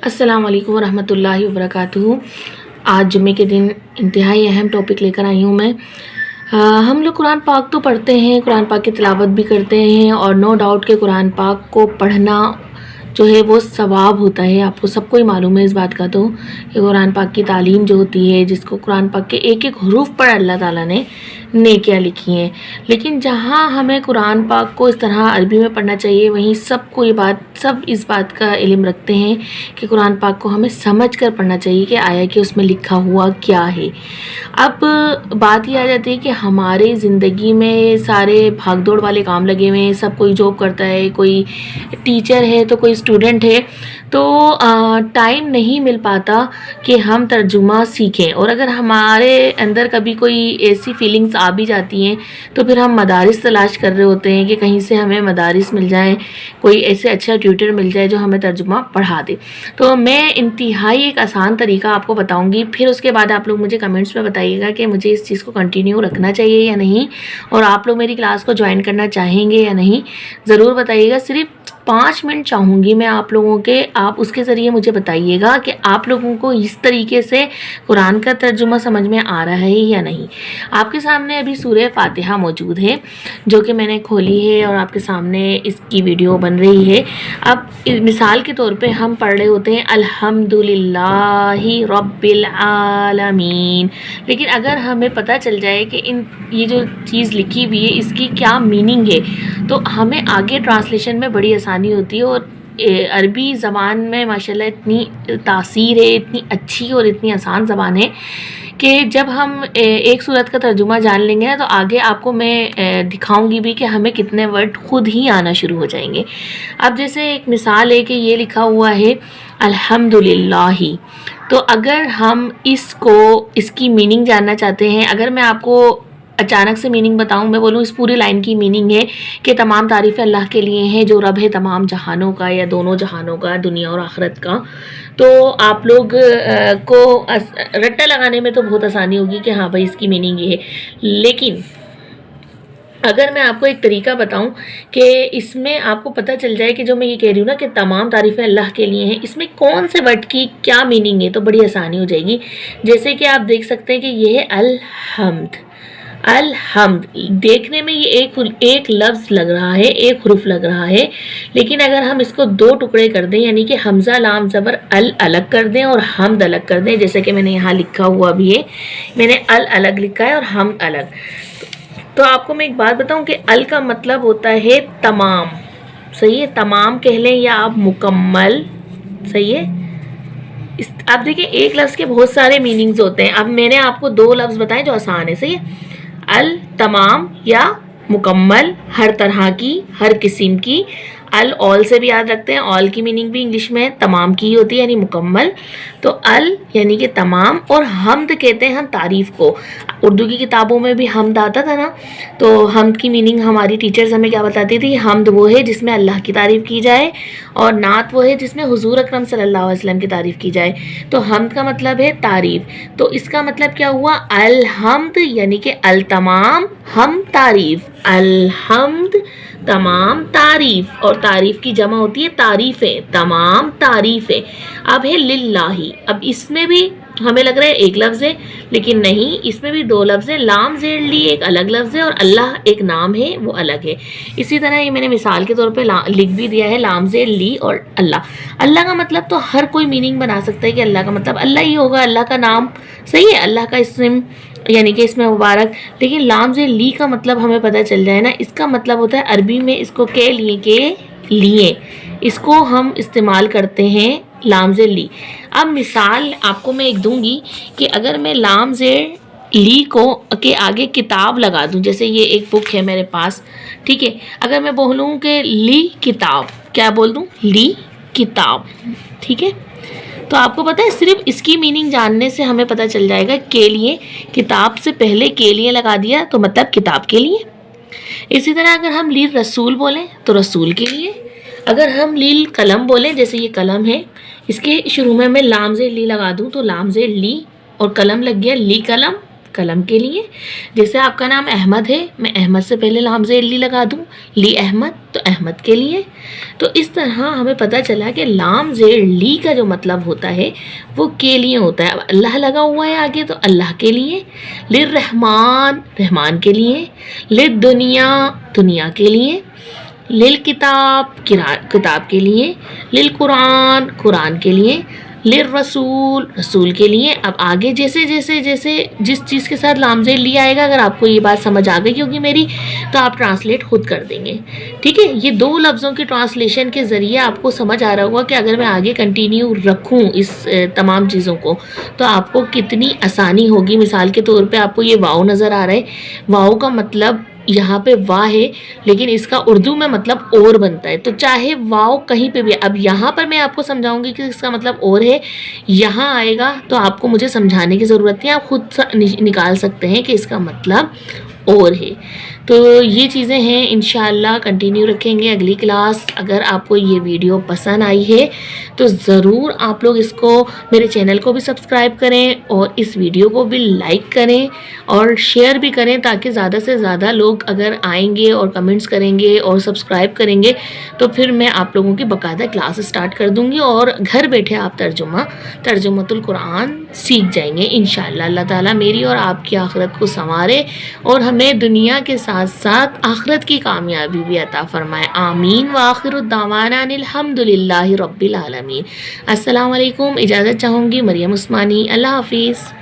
अस्सलाम वालेकुम वरहमतुल्लाहि वबरकातुहू। आज जुम्मे के दिन इंतहाई अहम टॉपिक लेकर आई हूँ मैं। हम लोग कुरान पाक तो पढ़ते हैं, कुरान पाक की तिलावत भी करते हैं और नो डाउट के कुरान पाक को पढ़ना जो है वो सवाब होता है। आपको सबको ही मालूम है इस बात का तो कि कुरान पाक की तालीम जो होती है, जिसको कुरान पाक के एक एक हरूफ पर अल्लाह ताला ने नेकियां लिखी हैं। लेकिन जहाँ हमें कुरान पाक को इस तरह अरबी में पढ़ना चाहिए, वहीं सब इस बात का इल्म रखते हैं कि कुरान पाक को हमें समझ कर पढ़ना चाहिए कि आया कि उसमें लिखा हुआ क्या है। अब बात ये आ जाती है कि हमारे ज़िंदगी में सारे भागदौड़ वाले काम लगे हुए हैं, सब कोई जॉब करता है, कोई टीचर है तो कोई स्टूडेंट है, तो टाइम नहीं मिल पाता कि हम तर्जुमा सीखें। और अगर हमारे अंदर कभी कोई ऐसी फीलिंग्स आ भी जाती हैं तो फिर हम मदारिस तलाश कर रहे होते हैं कि कहीं से हमें मदारिस मिल जाएं, कोई ऐसे अच्छा ट्यूटर मिल जाए जो हमें तर्जुमा पढ़ा दे। तो मैं इंतहाई एक आसान तरीका आपको बताऊंगी, फिर उसके बाद आप लोग मुझे कमेंट्स में बताइएगा कि मुझे इस चीज़ को कंटिन्यू रखना चाहिए या नहीं, और आप लोग मेरी क्लास को ज्वाइन करना चाहेंगे या नहीं, ज़रूर बताइएगा। सिर्फ 5 मिनट चाहूँगी मैं आप लोगों के, आप उसके ज़रिए मुझे बताइएगा कि आप लोगों को इस तरीके से कुरान का तर्जुमा समझ में आ रहा है या नहीं। आपके सामने अभी सूरह फातिहा मौजूद है जो कि मैंने खोली है और आपके सामने इसकी वीडियो बन रही है। अब मिसाल के तौर पे हम पढ़ रहे होते हैं अल्हम्दुलिल्लाहि रब्बिल आलमीन, लेकिन अगर हमें पता चल जाए कि ये जो चीज़ लिखी हुई है इसकी क्या मीनिंग है, तो हमें आगे ट्रांसलेशन में बड़ी आसानी होती है। और अरबी ज़बान में माशाल्लाह इतनी तासीर है, इतनी अच्छी और इतनी आसान ज़बान है कि जब हम एक सूरत का तर्जुमा जान लेंगे ना, तो आगे आपको मैं दिखाऊंगी भी कि हमें कितने वर्ड खुद ही आना शुरू हो जाएंगे। अब जैसे एक मिसाल है कि ये लिखा हुआ है अल्हम्दुलिल्लाहि, तो अगर हम इसकी मीनिंग जानना चाहते हैं, अगर मैं आपको अचानक से मीनिंग बताऊं, मैं बोलूं इस पूरी लाइन की मीनिंग है कि तमाम तारीफ़ें अल्लाह के लिए हैं जो रब है तमाम जहानों का, या दोनों जहानों का, दुनिया और आखिरत का। तो आप लोग को रट्टा लगाने में तो बहुत आसानी होगी कि हाँ भाई इसकी मीनिंग ये है। लेकिन अगर मैं आपको एक तरीका बताऊं कि इसमें आपको पता चल जाए कि जो मैं ये कह रही हूँ ना कि तमाम तारीफ़ें अल्लाह के लिए हैं, इसमें कौन से वर्ड की क्या मीनिंग है, तो बड़ी आसानी हो जाएगी। जैसे कि आप देख सकते हैं कि ये है अलहम्द। अलहम्द देखने में ये एक लफ्ज़ लग रहा है, एक हुरूफ लग रहा है, लेकिन अगर हम इसको 2 टुकड़े कर दें, यानी कि हमज़ा लाम ज़बर अल अलग कर दें और हमद अलग कर दें, जैसे कि मैंने यहाँ लिखा हुआ भी है, मैंने अल अलग लिखा है और हम अलग। तो आपको मैं एक बात बताऊं कि अल का मतलब होता है तमाम, सही है, तमाम कह लें या आप मुकम्मल, सही है। आप देखिए एक लफ्ज़ के बहुत सारे मीनिंग्स होते हैं। अब मैंने आपको 2 लफ्ज़ बताए जो आसान है, सही है, अल तमाम या मुकम्मल, हर तरह की, हर किस्म की। अल ऑल से भी याद रखते हैं, ऑल की मीनिंग भी इंग्लिश में तमाम की होती है, यानी मुकम्मल। तो अल यानी कि तमाम, और हमद कहते हैं हम तारीफ़ को। उर्दू की किताबों में भी हमद आता था ना, तो हमद की मीनिंग हमारी टीचर्स हमें क्या बताती थी, हमद वो है जिसमें अल्लाह की तारीफ़ की जाए, और नात वो है जिसमें हुजूर अकरम सल्लल्लाहु अलैहि वसल्लम की तारीफ़ की जाए। तो हमद का मतलब है तारीफ़, तो इसका मतलब क्या हुआ, अलहम्द यानी कि अल तमाम हम तारीफ़, अलहम्द तमाम तारीफ़, और तारीफ़ की जमा होती है तारीफ़ें, तमाम तारीफ़ें। अब है लिल्लाही, अब इसमें भी हमें लग रहा है एक लफ्ज़ है, लेकिन नहीं, इसमें भी 2 लफ्ज़ है। लाम ज़ेर ली एक अलग लफ्ज़ है और अल्लाह एक नाम है वो अलग है। इसी तरह ये मैंने मिसाल के तौर पे लिख भी दिया है, लाम ज़ेर ली और अल्लाह। अल्लाह का मतलब तो हर कोई मीनिंग बना सकता है कि अल्लाह का मतलब अल्लाह ही होगा, अल्लाह का नाम, सही है, अल्लाह का इस्म यानी कि इसमें मुबारक। लेकिन लाम ज़ेर ली का मतलब हमें पता चल जाए ना, इसका मतलब होता है अरबी में इसको के लिए, इसको हम इस्तेमाल करते हैं लाम ज़ेर ली। अब मिसाल आपको मैं एक दूंगी कि अगर मैं लाम ज़ेर ली को के आगे किताब लगा दूं, जैसे ये एक बुक है मेरे पास, ठीक है, अगर मैं बोलूँ कि ली किताब, क्या बोल दूं, ली किताब, ठीक है, तो आपको पता है सिर्फ इसकी मीनिंग जानने से हमें पता चल जाएगा के लिए, किताब से पहले के लिए लगा दिया तो मतलब किताब के लिए। इसी तरह अगर हम ली रसूल बोलें तो रसूल के लिए, अगर हम ली कलम बोलें, जैसे ये कलम है, इसके शुरू में मैं लाम ज़ेर ली लगा दूं तो लाम ज़ेर ली, और कलम लग गया ली कलम, قلم کے لیے. جیسے آپ کا نام احمد ہے, میں احمد سے پہلے لام زیر لی لگا دوں, لی احمد, تو احمد کے لیے. تو اس طرح ہمیں پتہ چلا کہ لام زیر لی کا جو مطلب ہوتا ہے وہ کے لیے ہوتا ہے. اب اللہ لگا ہوا ہے آگے تو اللہ کے لیے. للرحمن, رحمان کے لیے. للدنیا, دنیا کے لیے. للکتاب, کتاب کے لیے. للقرآن, قرآن کے لیے. للرسول, رسول کے لیے. اب آگے جیسے جیسے جیسے جس چیز کے ساتھ لام زیر لی آئے گا, اگر آپ کو یہ بات سمجھ آ گئی ہوگی میری, تو آپ ٹرانسلیٹ خود کر دیں گے. ٹھیک ہے, یہ 2 لفظوں کی ٹرانسلیشن کے ذریعے آپ کو سمجھ آ رہا ہوگا کہ اگر میں آگے کنٹینیو رکھوں اس تمام چیزوں کو تو آپ کو کتنی آسانی ہوگی. مثال کے طور پہ آپ کو یہ واؤ نظر آ رہا ہے, واؤ کا مطلب یہاں پہ واہ ہے, لیکن اس کا اردو میں مطلب اور بنتا ہے. تو چاہے واؤ کہیں پہ بھی, اب یہاں پر میں آپ کو سمجھاؤں گی کہ اس کا مطلب اور ہے, یہاں آئے گا تو آپ کو مجھے سمجھانے کی ضرورت نہیں, آپ خود نکال سکتے ہیں کہ اس کا مطلب اور ہے. تو یہ چیزیں ہیں, انشاءاللہ کنٹینیو رکھیں گے اگلی کلاس. اگر آپ کو یہ ویڈیو پسند آئی ہے تو ضرور آپ لوگ اس کو, میرے چینل کو بھی سبسکرائب کریں اور اس ویڈیو کو بھی لائک کریں اور شیئر بھی کریں, تاکہ زیادہ سے زیادہ لوگ اگر آئیں گے اور کمنٹس کریں گے اور سبسکرائب کریں گے تو پھر میں آپ لوگوں کی باقاعدہ کلاس اسٹارٹ کر دوں گی اور گھر بیٹھے آپ ترجمۃ القرآن سیکھ جائیں گے انشاءاللہ. اللہ تعالیٰ میری اور آپ کی آخرت کو سنوارے اور ہمیں دنیا کے ساتھ ساتھ آخرت کی کامیابی بھی عطا فرمائے. آمین. وآخر الدعوانا ان الحمدللہ رب العالمین. السلام علیکم. اجازت چاہوں گی مریم عثمانی. اللہ حافظ.